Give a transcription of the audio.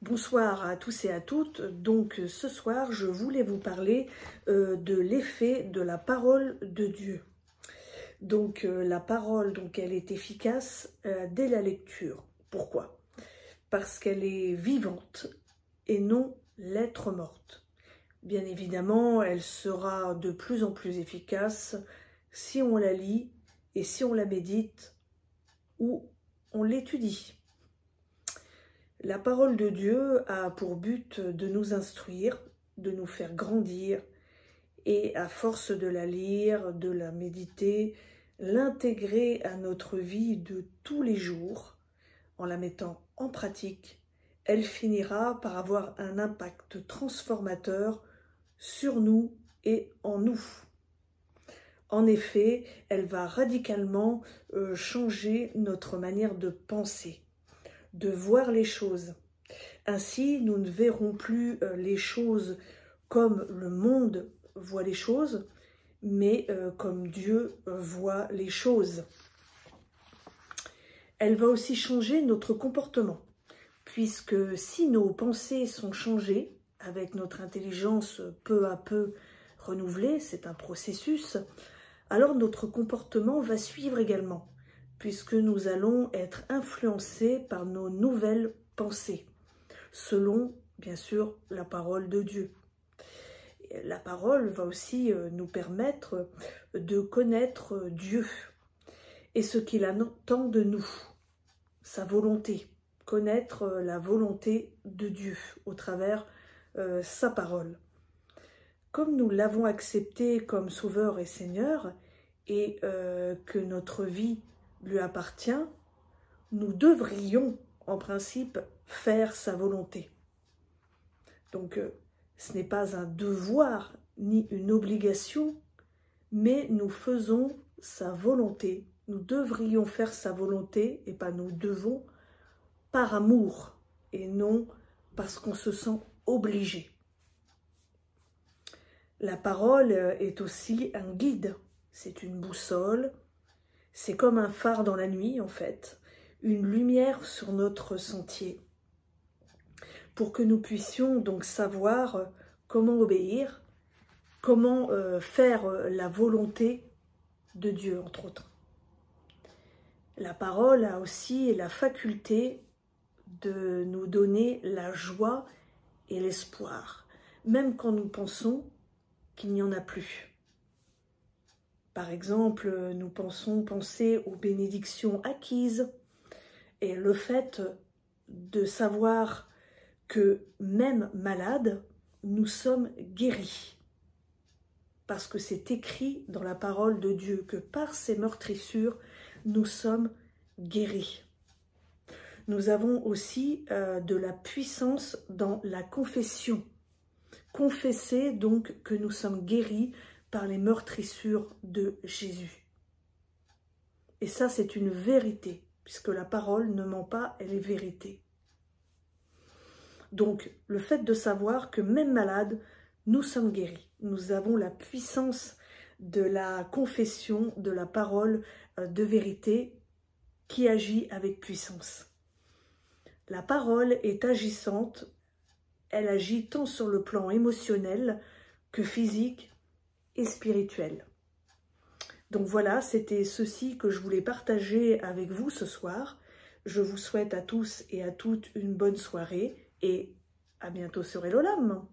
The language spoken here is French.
Bonsoir à tous et à toutes. Donc ce soir, je voulais vous parler de l'effet de la parole de Dieu. Donc la parole, elle est efficace dès la lecture. Pourquoi? Parce qu'elle est vivante et non lettre morte. Bien évidemment, elle sera de plus en plus efficace si on la lit et si on la médite ou on l'étudie. La parole de Dieu a pour but de nous instruire, de nous faire grandir et à force de la lire, de la méditer, l'intégrer à notre vie de tous les jours, en la mettant en pratique, elle finira par avoir un impact transformateur sur nous et en nous. En effet, elle va radicalement changer notre manière de penser, de voir les choses. Ainsi, nous ne verrons plus les choses comme le monde voit les choses, mais comme Dieu voit les choses. Elle va aussi changer notre comportement, puisque si nos pensées sont changées, avec notre intelligence peu à peu renouvelée, c'est un processus, alors notre comportement va suivre également, puisque nous allons être influencés par nos nouvelles pensées, selon, bien sûr, la parole de Dieu. La parole va aussi nous permettre de connaître Dieu et ce qu'il attend de nous, sa volonté, connaître la volonté de Dieu au travers sa parole. Comme nous l'avons accepté comme Sauveur et Seigneur et que notre vie lui appartient, nous devrions en principe faire sa volonté. Donc ce n'est pas un devoir ni une obligation, mais nous faisons sa volonté. Nous devrions faire sa volonté et pas nous devons par amour et non parce qu'on se sent obligé. La parole est aussi un guide, c'est une boussole, c'est comme un phare dans la nuit en fait, une lumière sur notre sentier, pour que nous puissions donc savoir comment obéir, comment faire la volonté de Dieu entre autres. La parole a aussi la faculté de nous donner la joie et l'espoir, même quand nous pensons qu'il n'y en a plus. Par exemple, nous penser aux bénédictions acquises et le fait de savoir que même malades, nous sommes guéris. Parce que c'est écrit dans la parole de Dieu que par ses meurtrissures, nous sommes guéris. Nous avons aussi de la puissance dans la confession. Confesser donc que nous sommes guéris par les meurtrissures de Jésus. Et ça, c'est une vérité, puisque la parole ne ment pas, elle est vérité. Donc, le fait de savoir que même malades, nous sommes guéris. Nous avons la puissance de la confession, de la parole de vérité qui agit avec puissance. La parole est agissante. Elle agit tant sur le plan émotionnel que physique et spirituel. Donc voilà, c'était ceci que je voulais partager avec vous ce soir. Je vous souhaite à tous et à toutes une bonne soirée et à bientôt sur Elolam.